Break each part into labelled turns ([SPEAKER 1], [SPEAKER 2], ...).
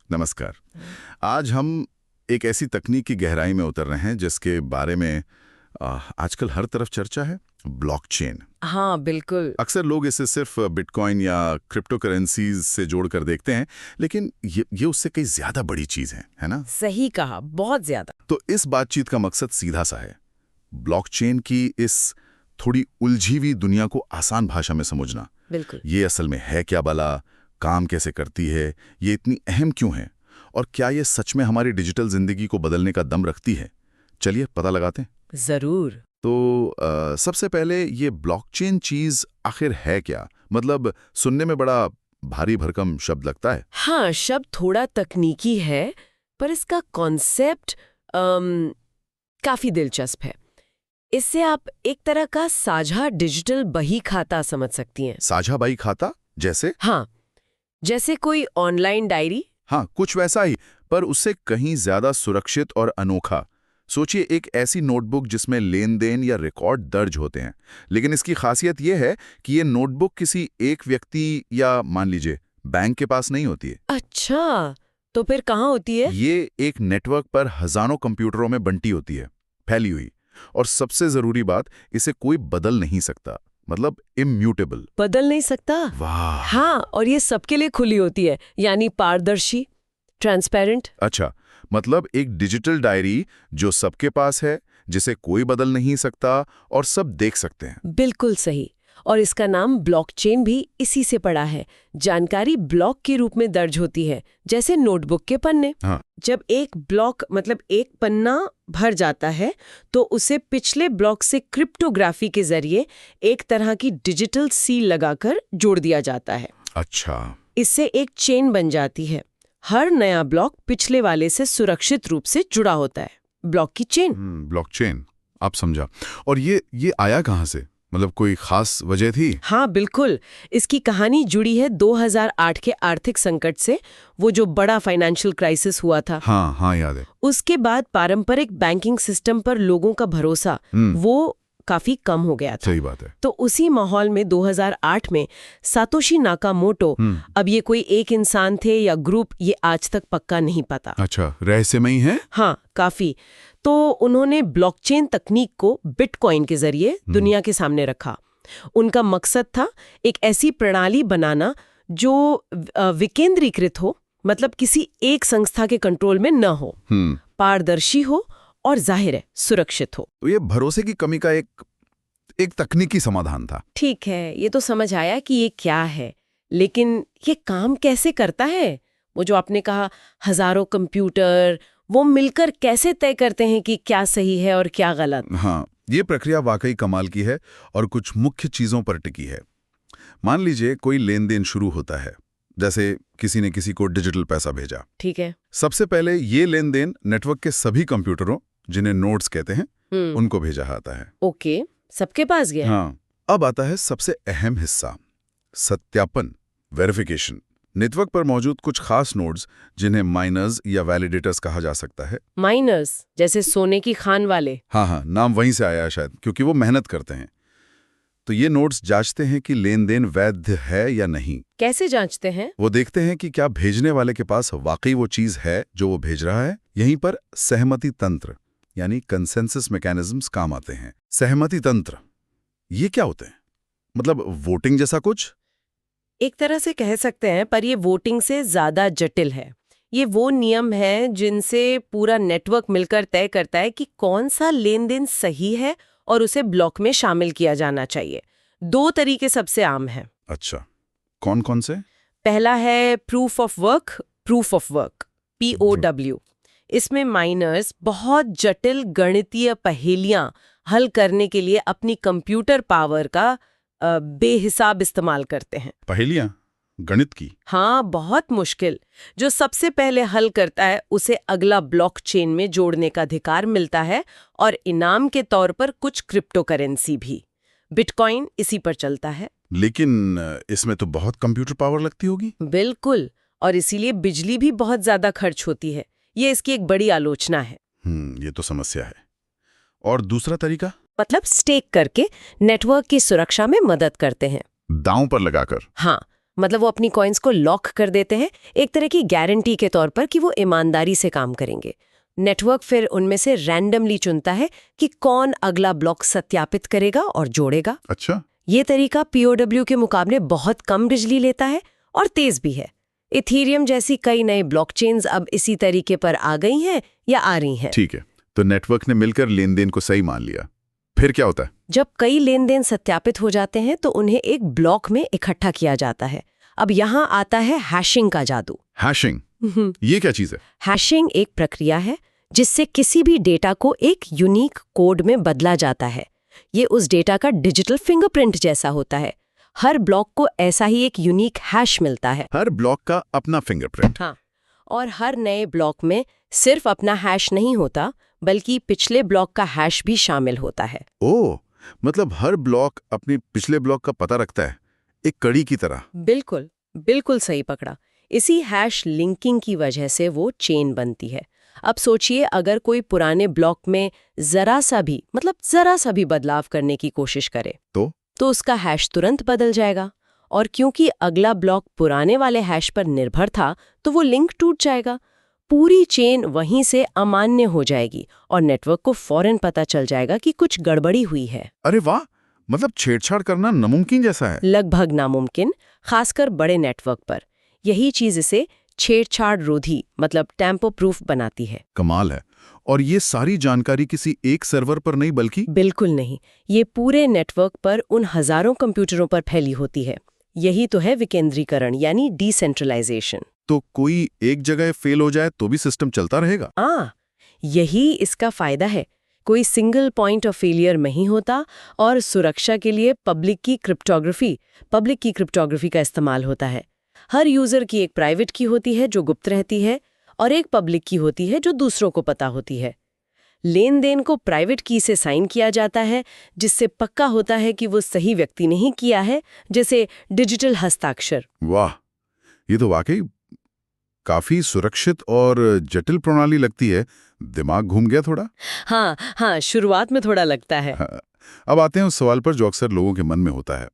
[SPEAKER 1] नमस्कार। आज हम एक ऐसी तकनीक की गहराई में उतर रहे हैं जिसके बारे में आजकल हर तरफ चर्चा है, ब्लॉकचेन।
[SPEAKER 2] हाँ बिल्कुल।
[SPEAKER 1] अक्सर लोग इसे सिर्फ बिटकॉइन या क्रिप्टो करेंसीज से जोड़कर देखते हैं, लेकिन ये उससे कई ज्यादा बड़ी चीज है ना?
[SPEAKER 2] सही कहा, बहुत ज्यादा।
[SPEAKER 1] तो इस बातचीत का मकसद सीधा सा है, ब्लॉकचेन की इस थोड़ी उलझी हुई दुनिया को आसान भाषा में समझना।
[SPEAKER 2] बिल्कुल।
[SPEAKER 1] ये असल में है क्या भला, काम कैसे करती है, ये इतनी अहम क्यों है, और क्या ये सच में हमारी डिजिटल जिंदगी को बदलने का दम रखती है? चलिए पता लगाते हैं।
[SPEAKER 2] जरूर।
[SPEAKER 1] तो सबसे पहले ये ब्लॉकचेन चीज आखिर है क्या? मतलब सुनने में बड़ा भारी भरकम शब्द लगता है।
[SPEAKER 2] हाँ, शब्द थोड़ा तकनीकी है, पर इसका कॉन्सेप्ट काफी दिलचस्प है। इससे आप एक तरह का साझा डिजिटल बही खाता समझ सकती हैं।
[SPEAKER 1] साझा बही खाता जैसे?
[SPEAKER 2] हाँ, जैसे कोई ऑनलाइन डायरी।
[SPEAKER 1] हाँ, कुछ वैसा ही, पर उससे कहीं ज्यादा सुरक्षित और अनोखा। सोचिए, एक ऐसी नोटबुक जिसमें लेन देन या रिकॉर्ड दर्ज होते हैं, लेकिन इसकी खासियत यह है कि ये नोटबुक किसी एक व्यक्ति या मान लीजिए बैंक के पास नहीं होती है।
[SPEAKER 2] अच्छा, तो फिर कहाँ होती है?
[SPEAKER 1] ये एक नेटवर्क पर हजारों कंप्यूटरों में बंटी होती है, फैली हुई। और सबसे जरूरी बात, इसे कोई बदल नहीं सकता, मतलब इम्यूटेबल।
[SPEAKER 2] बदल नहीं सकता?
[SPEAKER 1] वाह।
[SPEAKER 2] हाँ, और ये सबके लिए खुली होती है, यानी पारदर्शी, ट्रांसपेरेंट।
[SPEAKER 1] अच्छा, मतलब एक डिजिटल डायरी जो सबके पास है, जिसे कोई बदल नहीं सकता और सब देख सकते हैं।
[SPEAKER 2] बिल्कुल सही। और इसका नाम ब्लॉकचेन भी इसी से पड़ा है। जानकारी ब्लॉक के रूप में दर्ज होती है, जैसे नोटबुक के पन्ने।
[SPEAKER 1] हाँ।
[SPEAKER 2] जब एक ब्लॉक मतलब एक पन्ना भर जाता है, तो उसे पिछले ब्लॉक से क्रिप्टोग्राफी के जरिए एक तरह की डिजिटल सील लगाकर जोड़ दिया जाता है।
[SPEAKER 1] अच्छा।
[SPEAKER 2] इससे एक चेन बन जाती है। हर नया ब्लॉक पिछले वाले से सुरक्षित रूप से जुड़ा होता है। ब्लॉक की चेन।
[SPEAKER 1] ब्लॉकचेन, आप समझा। और ये आया कहाँ से? मतलब कोई खास वजह थी?
[SPEAKER 2] हाँ बिल्कुल। इसकी कहानी जुड़ी है 2008 के आर्थिक संकट से, वो जो बड़ा फाइनेंशियल क्राइसिस हुआ था।
[SPEAKER 1] हाँ हाँ, याद है।
[SPEAKER 2] उसके बाद पारंपरिक बैंकिंग सिस्टम पर लोगों का भरोसा वो काफी कम हो गया था।
[SPEAKER 1] सही बात है।
[SPEAKER 2] तो उसी माहौल में 2008 में सातोशी नाकामोटो, अब ये कोई एक इंसान थे या ग्रुप, ये आज तक पक्का नहीं पता।
[SPEAKER 1] अच्छा, रहस्यमयी है।
[SPEAKER 2] हाँ, काफी। तो उन्होंने ब्लॉकचेन तकनीक को बिटकॉइन के जरिए दुनिया के सामने रखा। उनका मकसद था एक ऐसी प्रणाली बनाना जो विकेंद्रीकृत हो, मतलब किसी एक संस्था के कंट्रोल में न हो, पारदर्शी हो और जाहिर है सुरक्षित हो।
[SPEAKER 1] तो ये भरोसे की कमी का एक तकनीकी समाधान था।
[SPEAKER 2] ठीक है, ये तो समझ आया कि ये क्या है, लेकिन ये काम कैसे करता है? वो जो आपने कहा हजारों कंप्यूटर, वो मिलकर कैसे तय करते हैं कि क्या सही है और क्या गलत?
[SPEAKER 1] हाँ, ये प्रक्रिया वाकई कमाल की है और कुछ मुख्य चीजों पर टिकी है। मान लीजिए कोई लेन देन शुरू होता है, जैसे किसी ने किसी को डिजिटल पैसा भेजा।
[SPEAKER 2] ठीक है।
[SPEAKER 1] सबसे पहले ये लेन देन नेटवर्क के सभी कंप्यूटरों, जिन्हें नोड्स कहते हैं, उनको भेजा जाता है।
[SPEAKER 2] ओके, सबके पास गया।
[SPEAKER 1] हाँ, अब आता है सबसे अहम हिस्सा, सत्यापन, वेरिफिकेशन। नेटवर्क पर मौजूद कुछ खास नोड्स, जिन्हें माइनर्स या वैलिडेटर्स कहा जा सकता है।
[SPEAKER 2] माइनर्स, जैसे सोने की खान वाले?
[SPEAKER 1] हाँ, नाम वहीं से आया है शायद, क्योंकि वो मेहनत करते हैं। तो ये नोड्स जांचते हैं कि लेन देन वैध है या नहीं।
[SPEAKER 2] कैसे जांचते हैं?
[SPEAKER 1] वो देखते हैं कि क्या भेजने वाले के पास वाकई वो चीज है जो वो भेज रहा है। यहीं पर सहमति तंत्र यानी कंसेंसस मैकेनिज्म्स काम आते हैं। सहमति तंत्र ये क्या होते हैं? मतलब वोटिंग जैसा कुछ?
[SPEAKER 2] एक तरह से कह सकते हैं, पर ये वोटिंग से ज्यादा जटिल है। ये वो नियम है जिनसे पूरा नेटवर्क मिलकर तय करता है कि कौन सा लेन देन सही है और उसे ब्लॉक में शामिल किया जाना चाहिए। 2 तरीके सबसे आम हैं।
[SPEAKER 1] अच्छा, कौन कौन से?
[SPEAKER 2] पहला है प्रूफ ऑफ वर्क, POW। इसमें माइनर्स बहुत जटिल गणितीय पहेलियां हल करने के लिए अपनी कंप्यूटर पावर का बेहिसाब इस्तेमाल करते हैं।
[SPEAKER 1] पहेलियां? गणित की?
[SPEAKER 2] हाँ, बहुत मुश्किल। जो सबसे पहले हल करता है उसे अगला ब्लॉकचेन में जोड़ने का अधिकार मिलता है, और इनाम के तौर पर कुछ क्रिप्टो करेंसी भी। बिटकॉइन इसी पर चलता है।
[SPEAKER 1] लेकिन इसमें तो बहुत कंप्यूटर पावर लगती होगी।
[SPEAKER 2] बिल्कुल, और इसीलिए बिजली भी बहुत ज्यादा खर्च होती है। ये इसकी एक बड़ी आलोचना है।
[SPEAKER 1] ये तो समस्या है। और दूसरा तरीका?
[SPEAKER 2] मतलब स्टेक करके नेटवर्क की सुरक्षा में मदद करते हैं।
[SPEAKER 1] दांव पर लगाकर?
[SPEAKER 2] हाँ, मतलब वो अपनी कॉइन्स को लॉक कर देते हैं, एक तरह की गारंटी के तौर पर कि वो ईमानदारी से काम करेंगे। नेटवर्क फिर उनमें से रैंडमली चुनता है कि कौन अगला ब्लॉक सत्यापित करेगा और जोड़ेगा।
[SPEAKER 1] अच्छा।
[SPEAKER 2] ये तरीका POW के मुकाबले बहुत कम बिजली लेता है और तेज भी है। इथीरियम जैसी कई नए ब्लॉकचेन्स अब इसी तरीके पर आ गई हैं या आ रही हैं।
[SPEAKER 1] ठीक है, तो नेटवर्क ने मिलकर लेन देन को सही मान लिया, फिर क्या होता है?
[SPEAKER 2] जब कई लेन देन सत्यापित हो जाते हैं तो उन्हें एक ब्लॉक में इकट्ठा किया जाता है। अब यहाँ आता है हैशिंग का जादू।
[SPEAKER 1] हैशिंग, ये क्या चीज है?
[SPEAKER 2] हैशिंग एक प्रक्रिया है जिससे किसी भी डेटा को एक यूनिक कोड में बदला जाता है। ये उस डेटा का डिजिटल फिंगरप्रिंट जैसा होता है। हर ब्लॉक को ऐसा ही एक यूनिक हैश मिलता है।
[SPEAKER 1] हर ब्लॉक का अपना फिंगरप्रिंट।
[SPEAKER 2] हाँ, और हर नए ब्लॉक में सिर्फ अपना हैश नहीं होता, बल्कि पिछले ब्लॉक का हैश भी शामिल होता है।
[SPEAKER 1] ओह, मतलब हर ब्लॉक अपने पिछले ब्लॉक का पता रखता है, एक कड़ी की तरह।
[SPEAKER 2] बिल्कुल, बिल्कुल सही पकड़ा। इसी हैश लिंकिंग की वजह से वो चेन बनती है। अब सोचिए, अगर कोई पुराने ब्लॉक में जरा सा भी बदलाव करने की कोशिश करे तो उसका हैश तुरंत बदल जाएगा, और क्योंकि अगला ब्लॉक पुराने वाले हैश पर निर्भर था तो वो लिंक टूट जाएगा। पूरी चेन वहीं से अमान्य हो जाएगी और नेटवर्क को फौरन पता चल जाएगा कि कुछ गड़बड़ी हुई है।
[SPEAKER 1] अरे वाह, मतलब छेड़छाड़ करना नामुमकिन जैसा है।
[SPEAKER 2] लगभग नामुमकिन, खासकर बड़े नेटवर्क पर। यही चीज इसे छेड़छाड़ रोधी मतलब टैम्पर प्रूफ बनाती है।
[SPEAKER 1] कमाल है। और ये सारी जानकारी किसी एक सर्वर पर नहीं बल्कि?
[SPEAKER 2] बिल्कुल नहीं, ये पूरे नेटवर्क पर उन हजारों कंप्यूटरों पर फैली होती है। यही तो है विकेंद्रीकरण यानी डिसेंट्रलाइजेशन।
[SPEAKER 1] तो कोई एक जगह फेल हो जाए तो भी सिस्टम चलता रहेगा?
[SPEAKER 2] यही इसका फायदा है। कोई सिंगल पॉइंट ऑफ फेलियर नहीं होता और सुरक्षा के लिए पब्लिक की क्रिप्टोग्राफी का इस्तेमाल होता है। हर यूजर की एक प्राइवेट की होती है जो गुप्त रहती है, और एक पब्लिक की होती है जो दूसरों को पता होती है। लेन देन को प्राइवेट की से साइन किया जाता है, जिससे पक्का होता है कि वो सही व्यक्ति ने ही किया है, जैसे डिजिटल हस्ताक्षर।
[SPEAKER 1] वाह, ये तो वाकई काफी सुरक्षित और जटिल प्रणाली लगती है। दिमाग घूम गया थोड़ा।
[SPEAKER 2] हाँ, शुरुआत में थोड़ा लगता है।
[SPEAKER 1] हाँ। अब आते हैं उस सवाल पर जो अक्सर लोगों के मन में होता है,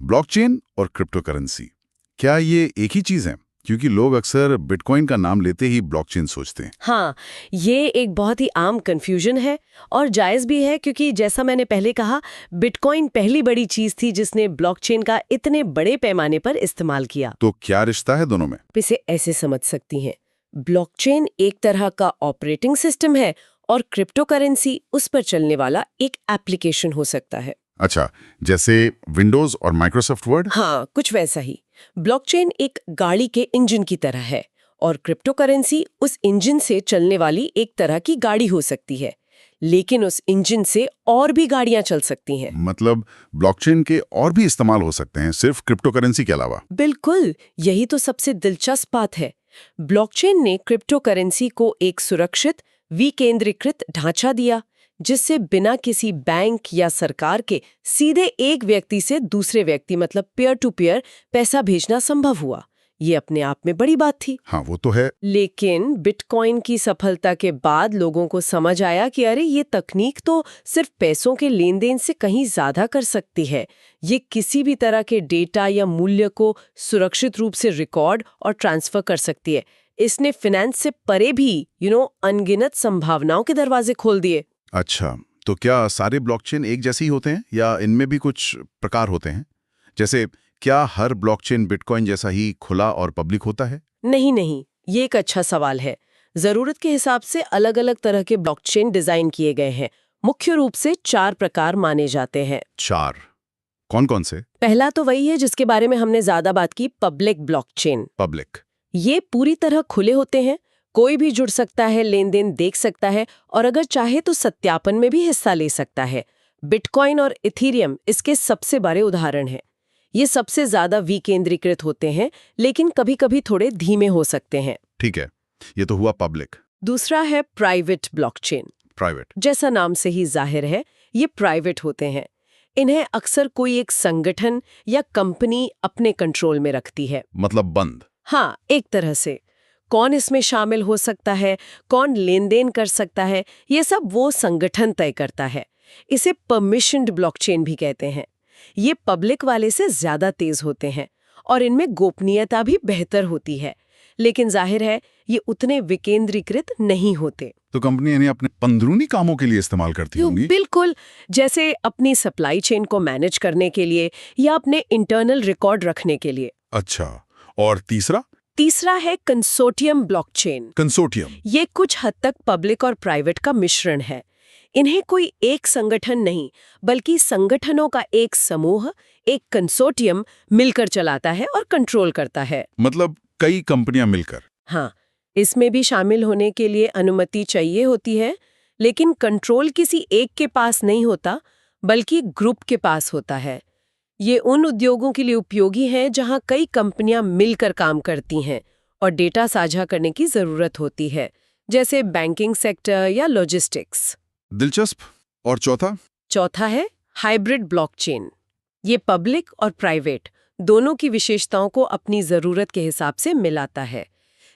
[SPEAKER 1] ब्लॉकचेन और क्रिप्टोकरेंसी, क्या ये एक ही चीज है? क्योंकि लोग अक्सर बिटकॉइन का नाम लेते ही ब्लॉकचेन सोचते हैं।
[SPEAKER 2] हाँ, ये एक बहुत ही आम कंफ्यूजन है और जायज़ भी है, क्योंकि जैसा मैंने पहले कहा, बिटकॉइन पहली बड़ी चीज थी जिसने ब्लॉकचेन का इतने बड़े पैमाने पर इस्तेमाल किया।
[SPEAKER 1] तो क्या रिश्ता है दोनों में?
[SPEAKER 2] इसे ऐसे समझ सकती हैं, ब्लॉकचेन एक तरह का ऑपरेटिंग सिस्टम है और क्रिप्टोकरेंसी उस पर चलने वाला एक एप्लीकेशन हो सकता है।
[SPEAKER 1] अच्छा, जैसे विंडोज और माइक्रोसॉफ्ट वर्ड?
[SPEAKER 2] हाँ, कुछ वैसा ही। ब्लॉकचेन एक गाड़ी के इंजन की तरह है और क्रिप्टोकरेंसी उस इंजन से चलने वाली एक तरह की गाड़ी हो सकती है, लेकिन उस इंजन से और भी गाड़ियां चल सकती हैं।
[SPEAKER 1] मतलब ब्लॉकचेन के और भी इस्तेमाल हो सकते हैं, सिर्फ क्रिप्टोकरेंसी के अलावा?
[SPEAKER 2] बिल्कुल, यही तो सबसे दिलचस्प बात है। ब्लॉकचेन ने क्रिप्टोकरेंसी को एक सुरक्षित, विकेंद्रीकृत ढांचा दिया, जिससे बिना किसी बैंक या सरकार के सीधे एक व्यक्ति से दूसरे व्यक्ति मतलब पीयर टू पीयर पैसा भेजना संभव हुआ। ये अपने आप में बड़ी बात थी।
[SPEAKER 1] हाँ, वो तो है।
[SPEAKER 2] लेकिन बिटकॉइन की सफलता के बाद लोगों को समझ आया कि अरे, ये तकनीक तो सिर्फ पैसों के लेन देन से कहीं ज्यादा कर सकती है। ये किसी भी तरह के डेटा या मूल्य को सुरक्षित रूप से रिकॉर्ड और ट्रांसफर कर सकती है। इसने फाइनेंस से परे भी अनगिनत संभावनाओं के दरवाजे खोल दिए।
[SPEAKER 1] अच्छा, तो क्या सारे ब्लॉकचेन एक जैसे ही होते हैं या इनमें भी कुछ प्रकार होते हैं? जैसे क्या हर ब्लॉकचेन बिटकॉइन जैसा ही खुला और पब्लिक होता है?
[SPEAKER 2] नहीं, ये एक अच्छा सवाल है। जरूरत के हिसाब से अलग अलग तरह के ब्लॉकचेन डिजाइन किए गए हैं। मुख्य रूप से 4 प्रकार माने जाते हैं।
[SPEAKER 1] 4? कौन कौन से?
[SPEAKER 2] पहला तो वही है जिसके बारे में हमने ज्यादा बात की, पब्लिक ब्लॉकचेन।
[SPEAKER 1] पब्लिक? ये
[SPEAKER 2] पूरी तरह खुले होते हैं, कोई भी जुड़ सकता है, लेन देन देख सकता है और अगर चाहे तो सत्यापन में भी हिस्सा ले सकता है। बिटकॉइन और इथीरियम इसके सबसे बड़े उदाहरण हैं। ये सबसे ज्यादा विकेंद्रीकृत होते हैं, लेकिन कभी-कभी थोड़े धीमे हो सकते हैं।
[SPEAKER 1] ठीक है, ये तो हुआ पब्लिक।
[SPEAKER 2] दूसरा है प्राइवेट ब्लॉकचेन।
[SPEAKER 1] प्राइवेट?
[SPEAKER 2] जैसा नाम से ही जाहिर है, ये प्राइवेट होते हैं। इन्हें अक्सर कोई एक संगठन या कंपनी अपने कंट्रोल में रखती है।
[SPEAKER 1] मतलब बंद?
[SPEAKER 2] हाँ, एक तरह से। कौन इसमें शामिल हो सकता है, कौन लेन देन कर सकता है, ये सब वो संगठन तय करता है। इसे परमिशन्ड ब्लॉकचेन भी कहते हैं। ये पब्लिक वाले से ज्यादा तेज होते हैं और इनमें गोपनीयता भी बेहतर होती है, लेकिन जाहिर है ये उतने विकेंद्रीकृत नहीं होते।
[SPEAKER 3] तो कंपनी इन्हें अपने अंदरूनी कामों के लिए इस्तेमाल करती होंगी।
[SPEAKER 2] बिल्कुल, जैसे अपनी सप्लाई चेन को मैनेज करने के लिए या अपने इंटरनल रिकॉर्ड रखने के लिए।
[SPEAKER 3] अच्छा, और तीसरा
[SPEAKER 2] है कंसोर्टियम ब्लॉकचेन।
[SPEAKER 3] कंसोर्टियम।
[SPEAKER 2] ये कुछ हद तक पब्लिक और प्राइवेट का मिश्रण है। इन्हें कोई एक संगठन नहीं, बल्कि संगठनों का एक समूह, एक कंसोर्टियम मिलकर चलाता है और कंट्रोल करता है।
[SPEAKER 3] मतलब कई कंपनियां मिलकर।
[SPEAKER 2] हाँ, इसमें भी शामिल होने के लिए अनुमति चाहिए होती है, लेकिन कंट्रोल किसी एक के पास नहीं होता, बल्कि ग्रुप के पास होता है। ये उन उद्योगों के लिए उपयोगी है जहां कई कंपनियां मिलकर काम करती हैं और डेटा साझा करने की जरूरत होती है, जैसे बैंकिंग सेक्टर या लॉजिस्टिक्स।
[SPEAKER 3] दिलचस्प। और
[SPEAKER 2] चौथा है हाइब्रिड ब्लॉकचेन। ये पब्लिक और प्राइवेट दोनों की विशेषताओं को अपनी जरूरत के हिसाब से मिलाता है।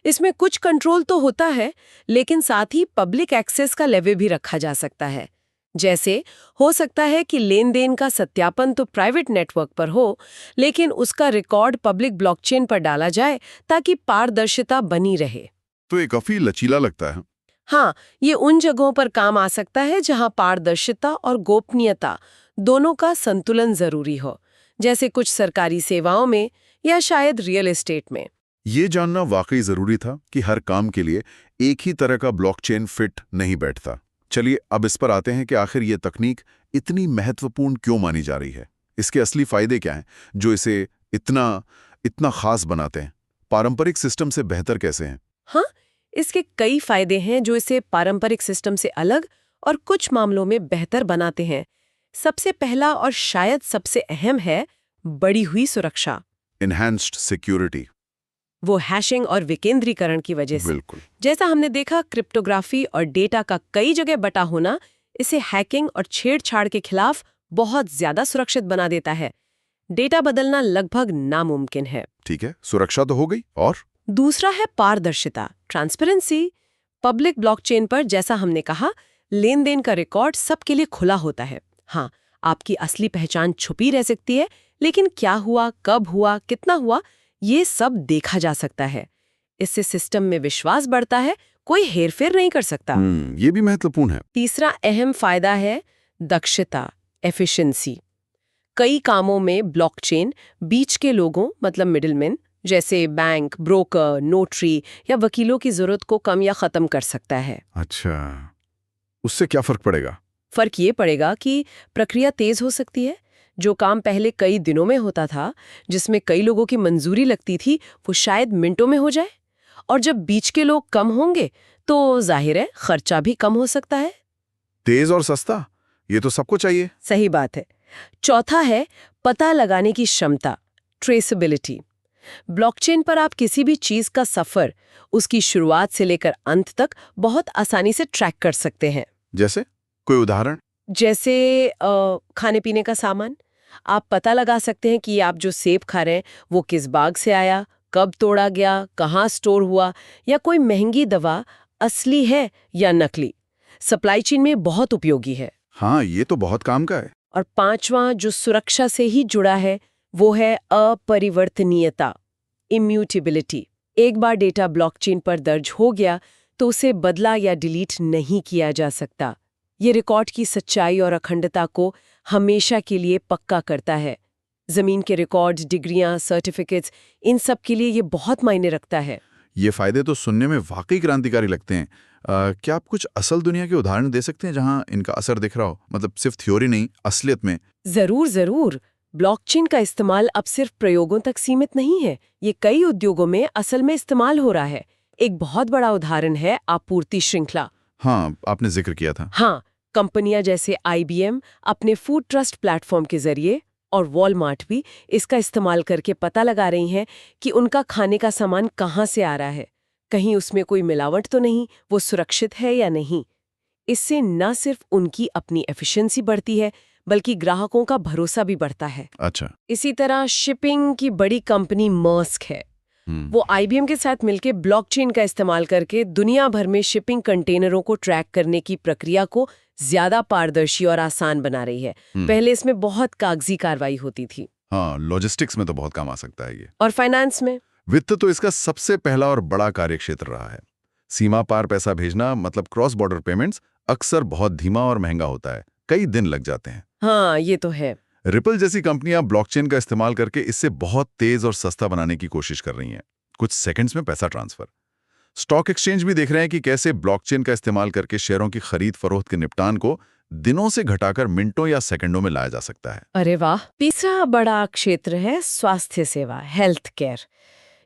[SPEAKER 2] इसमें कुछ कंट्रोल तो होता है, लेकिन साथ ही पब्लिक एक्सेस का लेवल भी रखा जा सकता है। जैसे हो सकता है कि लेन देन का सत्यापन तो प्राइवेट नेटवर्क पर हो, लेकिन उसका रिकॉर्ड पब्लिक ब्लॉकचेन पर डाला जाए ताकि पारदर्शिता बनी रहे।
[SPEAKER 3] तो ये काफी लचीला लगता है।
[SPEAKER 2] हाँ, ये उन जगहों पर काम आ सकता है जहां पारदर्शिता और गोपनीयता दोनों का संतुलन जरूरी हो, जैसे कुछ सरकारी सेवाओं में या शायद रियल एस्टेट में।
[SPEAKER 1] ये जानना वाकई जरूरी था कि हर काम के लिए एक ही तरह का ब्लॉकचेन फिट नहीं बैठता। चलिए अब इस पर आते हैं कि आखिर ये तकनीक इतनी महत्वपूर्ण क्यों मानी जा रही है। इसके असली फायदे क्या हैं जो इसे इतना खास बनाते हैं? पारंपरिक सिस्टम से बेहतर कैसे हैं?
[SPEAKER 2] हाँ, इसके कई फायदे हैं जो इसे पारंपरिक सिस्टम से अलग और कुछ मामलों में बेहतर बनाते हैं। सबसे पहला और शायद सबसे अहम है बढ़ी हुई सुरक्षा।
[SPEAKER 1] Enhanced security.
[SPEAKER 2] वो हैशिंग और विकेंद्रीकरण की वजह से।
[SPEAKER 1] बिल्कुल।
[SPEAKER 2] जैसा हमने देखा, क्रिप्टोग्राफी और डेटा का कई जगह बटा होना इसे हैकिंग और छेड़छाड़ के खिलाफ बहुत ज्यादा सुरक्षित बना देता है। डेटा बदलना लगभग नामुमकिन है।
[SPEAKER 1] ठीक है, सुरक्षा तो हो गई। और
[SPEAKER 2] दूसरा है पारदर्शिता, ट्रांसपेरेंसी। पब्लिक ब्लॉकचेन पर, जैसा हमने कहा, लेन देन का रिकॉर्ड सबके लिए खुला होता है। हाँ, आपकी असली पहचान छुपी रह सकती है, लेकिन क्या हुआ, कब हुआ, कितना हुआ, ये सब देखा जा सकता है। इससे सिस्टम में विश्वास बढ़ता है, कोई हेरफेर नहीं कर सकता।
[SPEAKER 1] ये भी महत्वपूर्ण है।
[SPEAKER 2] तीसरा अहम फायदा है दक्षता, एफिशिएंसी। कई कामों में ब्लॉकचेन बीच के लोगों, मतलब मिडिलमैन, जैसे बैंक, ब्रोकर, नोटरी या वकीलों की जरूरत को कम या खत्म कर सकता है।
[SPEAKER 1] अच्छा, उससे क्या फर्क पड़ेगा?
[SPEAKER 2] फर्क ये पड़ेगा कि प्रक्रिया तेज हो सकती है। जो काम पहले कई दिनों में होता था, जिसमें कई लोगों की मंजूरी लगती थी, वो शायद मिनटों में हो जाए। और जब बीच के लोग कम होंगे तो जाहिर है खर्चा भी कम हो सकता है।
[SPEAKER 1] तेज और सस्ता, ये तो सबको चाहिए।
[SPEAKER 2] सही बात है। चौथा है पता लगाने की क्षमता, ट्रेसेबिलिटी। ब्लॉकचेन पर आप किसी भी चीज का सफर, उसकी शुरुआत से लेकर अंत तक बहुत आसानी से ट्रैक कर सकते हैं।
[SPEAKER 1] जैसे कोई उदाहरण?
[SPEAKER 2] जैसे खाने पीने का सामान। आप पता लगा सकते हैं कि आप जो सेब खा रहे हैं वो किस बाग से आया, कब तोड़ा गया, कहाँ स्टोर हुआ, या कोई महंगी दवा असली है या नकली। सप्लाई चेन में बहुत उपयोगी है।
[SPEAKER 1] हाँ, ये तो बहुत काम का है।
[SPEAKER 2] और पांचवा, जो सुरक्षा से ही जुड़ा है, वो है अपरिवर्तनीयता, इम्यूटेबिलिटी। एक बार डेटा ब्लॉकचेन पर दर्ज हो गया तो उसे बदला या डिलीट नहीं किया जा सकता। ये रिकॉर्ड की सच्चाई और अखंडता को हमेशा के लिए पक्का करता है। जमीन के रिकॉर्ड्स, डिग्रियां, सर्टिफिकेट्स, इन सब के लिए ये बहुत मायने रखता है।
[SPEAKER 1] ये फायदे तो सुनने में वाकई क्रांतिकारी लगते हैं। क्या आप कुछ असल दुनिया के उदाहरण दे सकते हैं जहां इनका असर दिख रहा हो? मतलब सिर्फ थ्योरी नहीं, असलियत में।
[SPEAKER 2] जरूर। ब्लॉकचेन का इस्तेमाल अब सिर्फ प्रयोगों तक सीमित नहीं है। ये कई उद्योगों में असल में इस्तेमाल हो रहा है। एक बहुत बड़ा उदाहरण है आपूर्ति श्रृंखला।
[SPEAKER 1] हाँ, आपने जिक्र किया था।
[SPEAKER 2] हाँ, कंपनियां जैसे IBM अपने फूड ट्रस्ट प्लेटफॉर्म के जरिए, और वॉलमार्ट भी इसका इस्तेमाल करके पता लगा रही हैं कि उनका खाने का सामान कहाँ से आ रहा है, कहीं उसमें कोई मिलावट तो नहीं, वो सुरक्षित है या नहीं। इससे न सिर्फ उनकी अपनी एफिशिएंसी बढ़ती है, बल्कि ग्राहकों का भरोसा भी बढ़ता है।
[SPEAKER 1] अच्छा।
[SPEAKER 2] इसी तरह शिपिंग की बड़ी कंपनी मर्स्क है। वो IBM के साथ मिलकर ब्लॉकचेन का इस्तेमाल करके दुनिया भर में शिपिंग कंटेनरों को ट्रैक करने की प्रक्रिया को ज्यादा पारदर्शी और आसान बना रही है। पहले इसमें बहुत कागजी कार्रवाई होती थी।
[SPEAKER 3] हाँ, लॉजिस्टिक्स में तो बहुत काम आ सकता है ये।
[SPEAKER 2] और फाइनेंस में?
[SPEAKER 3] वित्त तो इसका सबसे पहला और बड़ा कार्यक्षेत्र रहा है। सीमा पार पैसा भेजना मतलब क्रॉस बॉर्डर पेमेंट्स अक्सर बहुत धीमा और महंगा होता है, कई दिन लग जाते हैं।
[SPEAKER 2] हाँ, ये तो है।
[SPEAKER 3] रिपल जैसी कंपनियां ब्लॉकचेन का इस्तेमाल करके इससे बहुत तेज और सस्ता बनाने की कोशिश कर रही हैं। कुछ सेकंड्स में पैसा ट्रांसफर। स्टॉक एक्सचेंज भी देख रहे हैं कि कैसे ब्लॉकचेन का इस्तेमाल करके शेयरों की खरीद फरोख्त के निपटान को दिनों से घटाकर मिनटों या सेकंडों में लाया जा सकता है।
[SPEAKER 2] अरे वाह। तीसरा बड़ा क्षेत्र है स्वास्थ्य सेवा, हेल्थ केयर।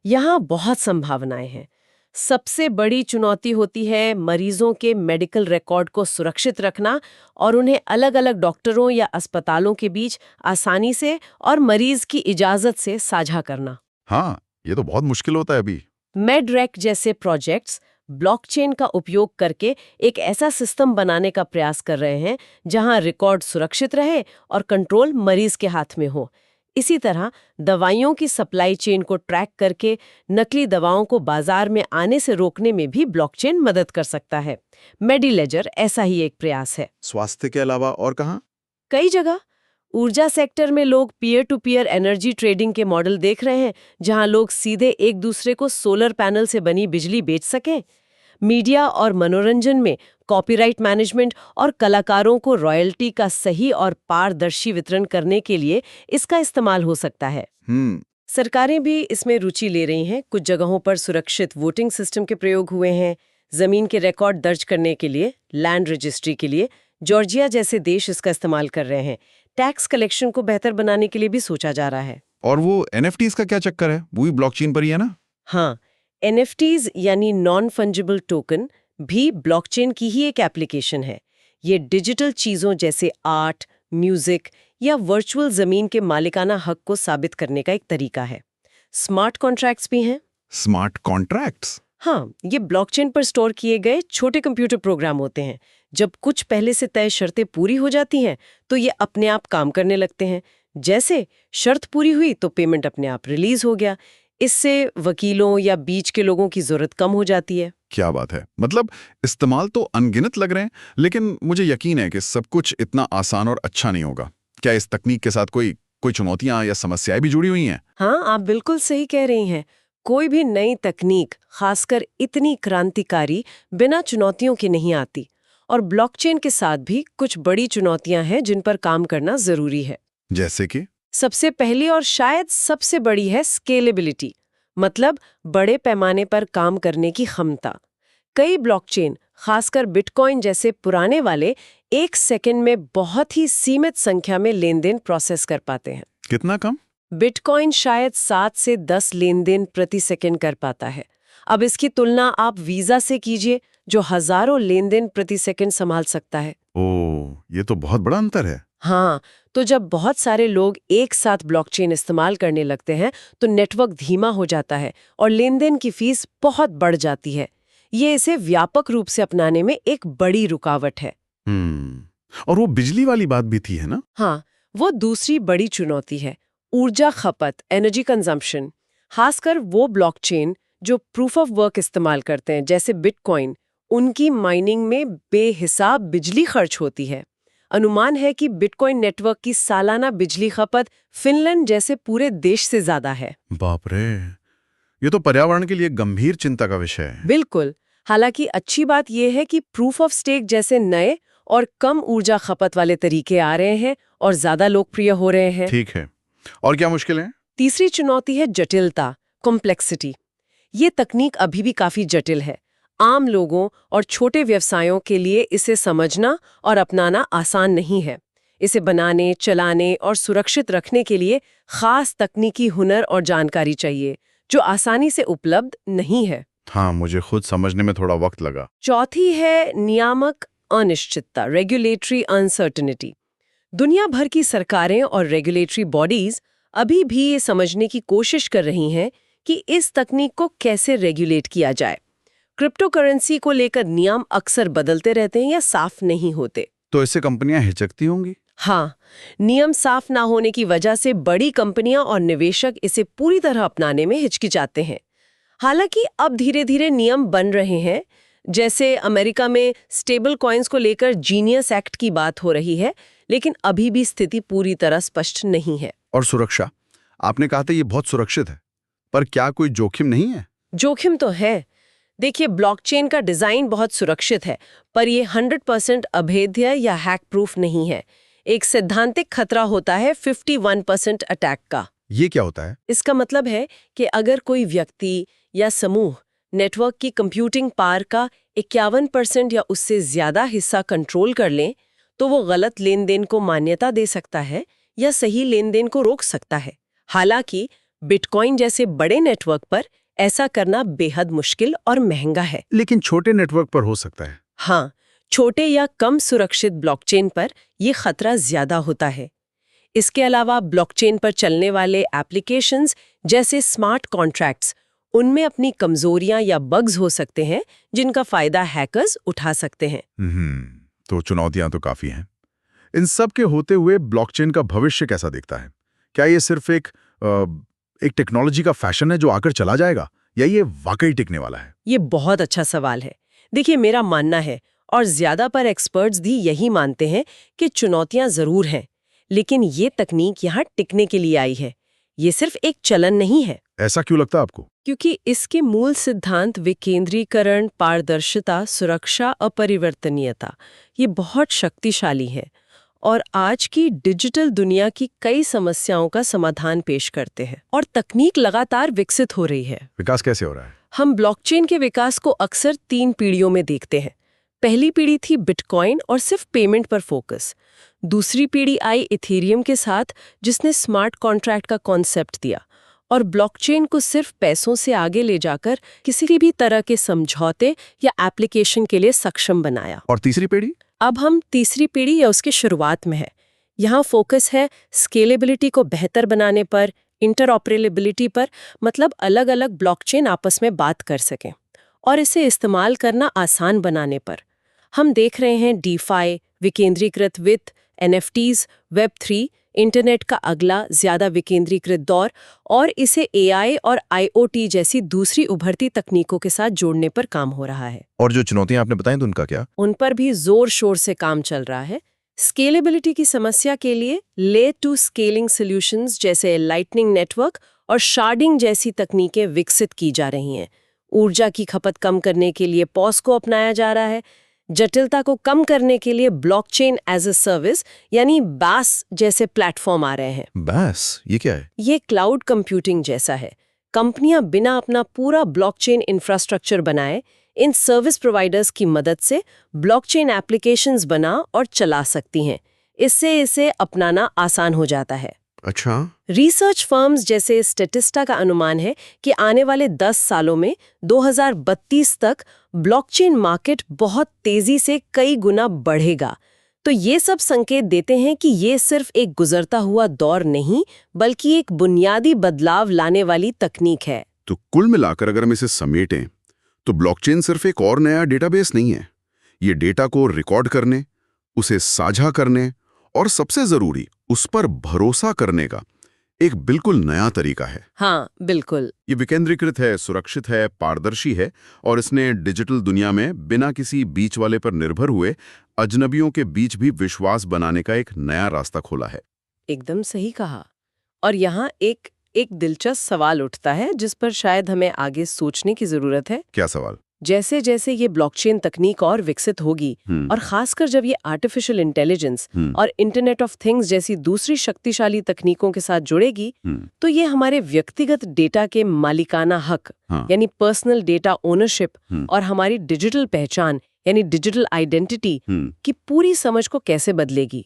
[SPEAKER 2] यहाँ बहुत संभावनाएं हैं। सबसे बड़ी चुनौती होती है मरीजों के मेडिकल रिकॉर्ड को सुरक्षित रखना और उन्हें अलग अलग डॉक्टरों या अस्पतालों के बीच आसानी से और मरीज की इजाजत से साझा करना।
[SPEAKER 3] हाँ, ये तो बहुत मुश्किल होता है अभी।
[SPEAKER 2] मेडरेक जैसे प्रोजेक्ट्स ब्लॉकचेन का उपयोग करके एक ऐसा सिस्टम बनाने का प्रयास कर रहे हैं जहां रिकॉर्ड सुरक्षित रहे और कंट्रोल मरीज के हाथ में हो। इसी तरह दवाइयों की सप्लाई चेन को ट्रैक करके नकली दवाओं को बाजार में आने से रोकने में भी ब्लॉकचेन मदद कर सकता है। मेडिलेजर ऐसा ही एक प्रयास है।
[SPEAKER 3] स्वास्थ्य के अलावा और कहाँ?
[SPEAKER 2] कई जगह ऊर्जा सेक्टर में लोग peer to peer energy trading के मॉडल देख रहे हैं, जहां लोग सीधे एक दूसरे को सोलर पैनल से बनी बिजली बेच सकें। मीडिया और मनोरंजन में कॉपीराइट मैनेजमेंट और कलाकारों को रॉयल्टी का सही और पारदर्शी वितरण करने के लिए इसका इस्तेमाल हो सकता है। सरकारें भी इसमें रुचि ले रही हैं। कुछ जगहों पर सुरक्षित वोटिंग सिस्टम के प्रयोग हुए हैं। जमीन के रिकॉर्ड दर्ज करने के लिए, लैंड रजिस्ट्री के लिए जॉर्जिया जैसे देश इसका इस्तेमाल कर रहे हैं। टैक्स कलेक्शन को बेहतर बनाने के लिए भी सोचा जा रहा है।
[SPEAKER 3] और वो एनएफटीज का क्या चक्कर है? वो भी ब्लॉकचेन पर ही है ना?
[SPEAKER 2] हाँ, एनएफटीज यानी नॉन फंजिबल टोकन भी ब्लॉकचेन की ही एक एप्लीकेशन है। ये डिजिटल चीजों जैसे आर्ट, म्यूजिक या वर्चुअल जमीन के मालिकाना हक को साबित करने का एक तरीका है। स्मार्ट कॉन्ट्रैक्ट्स भी हैं।
[SPEAKER 3] Smart contracts?
[SPEAKER 2] हाँ, ये ब्लॉकचेन पर स्टोर किए गए छोटे कंप्यूटर प्रोग्राम होते हैं। जब कुछ पहले से तय शर्तें पूरी हो जाती हैं तो ये अपने आप काम करने लगते हैं। जैसे शर्त पूरी हुई तो पेमेंट अपने आप रिलीज हो गया। इससे वकीलों या बीच के लोगों की जरूरत कम हो जाती है।
[SPEAKER 3] क्या बात है। मतलब इस्तेमाल तो अनगिनत लग रहे हैं, लेकिन मुझे यकीन है कि सब कुछ इतना आसान और अच्छा नहीं होगा। क्या इस तकनीक के साथ कोई चुनौतियां या समस्याएं भी जुड़ी हुई हैं?
[SPEAKER 2] हाँ, आप बिल्कुल सही कह रही हैं। कोई भी नई तकनीक, खासकर इतनी क्रांतिकारी, बिना चुनौतियों के नहीं आती। और ब्लॉकचेन के साथ भी कुछ बड़ी चुनौतियां हैं जिन पर काम करना जरूरी है।
[SPEAKER 3] जैसे कि?
[SPEAKER 2] सबसे पहली और शायद सबसे बड़ी है स्केलेबिलिटी, मतलब बड़े पैमाने पर काम करने की क्षमता। कई ब्लॉकचेन, खासकर बिटकॉइन जैसे पुराने वाले, एक सेकंड में बहुत ही सीमित संख्या में लेनदेन प्रोसेस कर पाते हैं।
[SPEAKER 3] कितना कम?
[SPEAKER 2] बिटकॉइन शायद 7 से 10 लेनदेन प्रति सेकंड कर पाता है। अब इसकी तुलना आप वीजा से कीजिए, जो हजारों लेनदेन प्रति सेकंड संभाल सकता है।
[SPEAKER 3] ओह, ये तो बहुत बड़ा अंतर है।
[SPEAKER 2] हाँ, तो जब बहुत सारे लोग एक साथ ब्लॉकचेन इस्तेमाल करने लगते हैं तो नेटवर्क धीमा हो जाता है और लेनदेन की फीस बहुत बढ़ जाती है। ये इसे व्यापक रूप से अपनाने में एक बड़ी रुकावट है।
[SPEAKER 3] और वो बिजली वाली बात भी थी, है ना?
[SPEAKER 2] हाँ, वो दूसरी बड़ी चुनौती है। ऊर्जा खपत, एनर्जी कंजम्पशन। खासकर वो ब्लॉकचेन जो प्रूफ ऑफ वर्क इस्तेमाल करते हैं, जैसे बिटकॉइन, उनकी माइनिंग में बेहिसाब बिजली खर्च होती है। अनुमान है कि बिटकॉइन नेटवर्क की सालाना बिजली खपत फिनलैंड जैसे पूरे देश से ज्यादा है।
[SPEAKER 3] बाप रे, ये तो पर्यावरण के लिए गंभीर चिंता का विषय है।
[SPEAKER 2] बिल्कुल। हालांकि अच्छी बात यह है कि प्रूफ ऑफ स्टेक जैसे नए और कम ऊर्जा खपत वाले तरीके आ रहे हैं और ज्यादा लोकप्रिय हो रहे हैं।
[SPEAKER 3] ठीक है, और क्या मुश्किल है?
[SPEAKER 2] तीसरी चुनौती है जटिलता, कॉम्प्लेक्सिटी। ये तकनीक अभी भी काफी जटिल है। आम लोगों और छोटे व्यवसायों के लिए इसे समझना और अपनाना आसान नहीं है। इसे बनाने, चलाने और सुरक्षित रखने के लिए खास तकनीकी हुनर और जानकारी चाहिए, जो आसानी से उपलब्ध नहीं है।
[SPEAKER 3] हाँ, मुझे खुद समझने में थोड़ा वक्त लगा।
[SPEAKER 2] चौथी है नियामक अनिश्चितता, रेगुलेटरी अनसर्टेनिटी। दुनिया भर की सरकारें और रेगुलेटरी बॉडीज अभी भी ये समझने की कोशिश कर रही हैं कि इस तकनीक को कैसे रेगुलेट किया जाए। क्रिप्टो करेंसी को लेकर नियम अक्सर बदलते रहते हैं या साफ नहीं होते।
[SPEAKER 3] तो इससे कंपनियां हिचकती होंगी?
[SPEAKER 2] हाँ, नियम साफ ना होने की वजह से बड़ी कंपनियां और निवेशक इसे पूरी तरह अपनाने में हिचकिचाते हैं। हालांकि अब धीरे धीरे नियम बन रहे हैं। जैसे अमेरिका में स्टेबल कॉइन्स को लेकर जीनियस एक्ट की बात हो रही है, लेकिन अभी भी स्थिति पूरी तरह स्पष्ट नहीं है।
[SPEAKER 3] और सुरक्षा, आपने कहा था ये बहुत सुरक्षित है, पर क्या कोई जोखिम नहीं है?
[SPEAKER 2] जोखिम तो है। देखिए, ब्लॉकचेन का डिजाइन बहुत सुरक्षित है, पर ये 100% अभेद्य या हैक प्रूफ नहीं है। एक सैद्धांतिक खतरा होता है 51% अटैक का।
[SPEAKER 3] ये क्या होता है?
[SPEAKER 2] इसका मतलब है कि अगर कोई व्यक्ति या समूह नेटवर्क की कंप्यूटिंग पावर का 51% या उससे ज्यादा हिस्सा कंट्रोल कर लें, तो वो गलत लेन देन को मान्यता दे सकता है या सही लेन देन को रोक सकता है। हालांकि बिटकॉइन जैसे बड़े नेटवर्क पर ऐसा करना बेहद मुश्किल और महंगा है।
[SPEAKER 3] लेकिन छोटे नेटवर्क पर हो सकता है।
[SPEAKER 2] हाँ, छोटे या कम सुरक्षित ब्लॉकचेन पर यह खतरा ज्यादा होता है। इसके अलावा ब्लॉकचेन पर चलने वाले एप्लीकेशंस जैसे स्मार्ट कॉन्ट्रैक्ट्स, उनमें अपनी कमजोरियां या बग्स हो सकते हैं जिनका फायदा हैकर्स उठा सकते हैं।
[SPEAKER 3] तो चुनौतियां तो काफी हैं। इन सब के होते हुए ब्लॉकचेन का भविष्य कैसा दिखता है? क्या ये सिर्फ एक टेक्नोलॉजी का फैशन है जो आकर चला जाएगा, या ये वाकई टिकने वाला है?
[SPEAKER 2] ये बहुत अच्छा सवाल है। देखिए, मेरा मानना है, और ज्यादा पर एक्सपर्ट्स भी यही मानते हैं, कि चुनौतियां जरूर हैं, लेकिन ये तकनीक यहाँ टिकने के लिए आई है। ये सिर्फ एक चलन नहीं है।
[SPEAKER 3] ऐसा क्यों लगता है आपको?
[SPEAKER 2] क्योंकि इसके मूल सिद्धांत विकेंद्रीकरण, पारदर्शिता, सुरक्षा, अपरिवर्तनीयता, ये बहुत शक्तिशाली है और आज की डिजिटल दुनिया की कई समस्याओं का समाधान पेश करते हैं। और तकनीक लगातार विकसित हो रही है।
[SPEAKER 3] विकास कैसे हो रहा है?
[SPEAKER 2] हम ब्लॉकचेन के विकास को अक्सर 3 पीढ़ियों में देखते हैं। पहली पीढ़ी थी बिटकॉइन और सिर्फ पेमेंट पर फोकस। दूसरी पीढ़ी आई इथेरियम के साथ, जिसने स्मार्ट कॉन्ट्रैक्ट का कॉन्सेप्ट दिया और ब्लॉकचेन को सिर्फ पैसों से आगे ले जाकर किसी भी तरह के समझौते या एप्लीकेशन के लिए सक्षम बनाया।
[SPEAKER 3] और तीसरी पीढ़ी?
[SPEAKER 2] अब हम तीसरी पीढ़ी या उसके शुरुआत में है। यहाँ फोकस है स्केलेबिलिटी को बेहतर बनाने पर, इंटरऑपरेबिलिटी पर, मतलब अलग अलग ब्लॉकचेन आपस में बात कर सकें और इसे इस्तेमाल करना आसान बनाने पर। हम देख रहे हैं डीफाई, विकेंद्रीकृत वित्त, एनएफटीज, वेब3, इंटरनेट का अगला ज्यादा विकेंद्रीकृत दौर, और इसे एआई और आईओटी जैसी दूसरी उभरती तकनीकों के साथ जोड़ने पर काम हो रहा है।
[SPEAKER 3] और जो चुनौतियां आपने बताई तो उनका क्या?
[SPEAKER 2] उन पर भी जोर शोर से काम चल रहा है। स्केलेबिलिटी की समस्या के लिए लेयर 2 स्केलिंग सॉल्यूशंस जैसे लाइटनिंग नेटवर्क और शार्डिंग जैसी तकनीकें विकसित की जा रही हैं। ऊर्जा की खपत कम करने के लिए पॉस को अपनाया जा रहा है। जटिलता को कम करने के लिए ब्लॉकचेन एज अ सर्विस यानी बास जैसे प्लेटफॉर्म आ रहे हैं।
[SPEAKER 3] बास, ये क्या है?
[SPEAKER 2] ये क्लाउड कंप्यूटिंग जैसा है। कंपनियां बिना अपना पूरा ब्लॉकचेन इंफ्रास्ट्रक्चर बनाए इन सर्विस प्रोवाइडर्स की मदद से ब्लॉकचेन एप्लीकेशंस बना और चला सकती हैं। इससे इसे अपनाना आसान हो जाता है।
[SPEAKER 3] अच्छा।
[SPEAKER 2] रिसर्च फर्म्स जैसे स्टेटिस्टा का अनुमान है कि आने वाले 10 सालों में 2032 तक ब्लॉकचेन मार्केट बहुत तेजी से कई गुना बढ़ेगा। तो ये सब संकेत देते हैं कि ये सिर्फ एक गुजरता हुआ दौर नहीं, बल्कि एक बुनियादी बदलाव लाने वाली तकनीक है।
[SPEAKER 1] तो कुल मिलाकर अगर हम इसे समेटें, तो ब्लॉकचेन सिर्फ एक और नया डेटाबेस नहीं है। ये डेटा को रिकॉर्ड करने, उसे साझा करने और सबसे जरूरी उस पर भरोसा करने का एक बिल्कुल नया तरीका है।
[SPEAKER 2] हाँ, बिल्कुल।
[SPEAKER 1] ये विकेंद्रीकृत है, सुरक्षित है, पारदर्शी है और इसने डिजिटल दुनिया में बिना किसी बीच वाले पर निर्भर हुए अजनबियों के बीच भी विश्वास बनाने का एक नया रास्ता खोला है।
[SPEAKER 2] एकदम सही कहा। और यहाँ एक दिलचस्प सवाल उठता है जिस पर शायद हमें आगे सोचने की जरूरत है।
[SPEAKER 1] क्या सवाल?
[SPEAKER 2] जैसे जैसे ये ब्लॉकचेन तकनीक और विकसित होगी और खासकर जब ये आर्टिफिशियल इंटेलिजेंस और इंटरनेट ऑफ थिंग्स जैसी दूसरी शक्तिशाली तकनीकों के साथ जुड़ेगी, तो ये हमारे व्यक्तिगत डेटा के मालिकाना हक यानी पर्सनल डेटा ओनरशिप और हमारी डिजिटल पहचान यानी डिजिटल आइडेंटिटी की पूरी समझ को कैसे बदलेगी।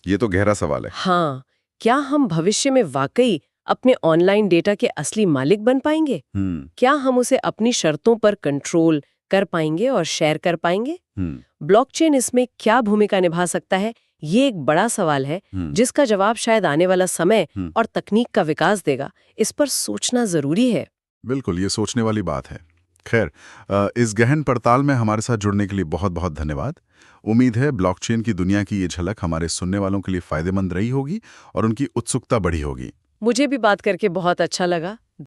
[SPEAKER 1] ये तो गहरा सवाल है।
[SPEAKER 2] हाँ, क्या हम भविष्य में वाकई अपने ऑनलाइन डेटा के असली मालिक बन पाएंगे? क्या हम उसे अपनी शर्तों पर कंट्रोल कर पाएंगे और शेयर कर पाएंगे? ब्लॉकचेन इसमें क्या भूमिका निभा सकता है? ये एक बड़ा सवाल है जिसका जवाब शायद आने वाला समय और तकनीक का विकास देगा। इस पर सोचना जरूरी है।
[SPEAKER 3] बिल्कुल, ये सोचने वाली बात है। खैर, इस गहन पड़ताल में हमारे साथ जुड़ने के लिए बहुत बहुत धन्यवाद। उम्मीद है ब्लॉकचेन की दुनिया की ये झलक हमारे सुनने वालों के लिए फायदेमंद रही होगी और उनकी उत्सुकता बढ़ी होगी।
[SPEAKER 2] मुझे भी बात करके बहुत अच्छा लगा।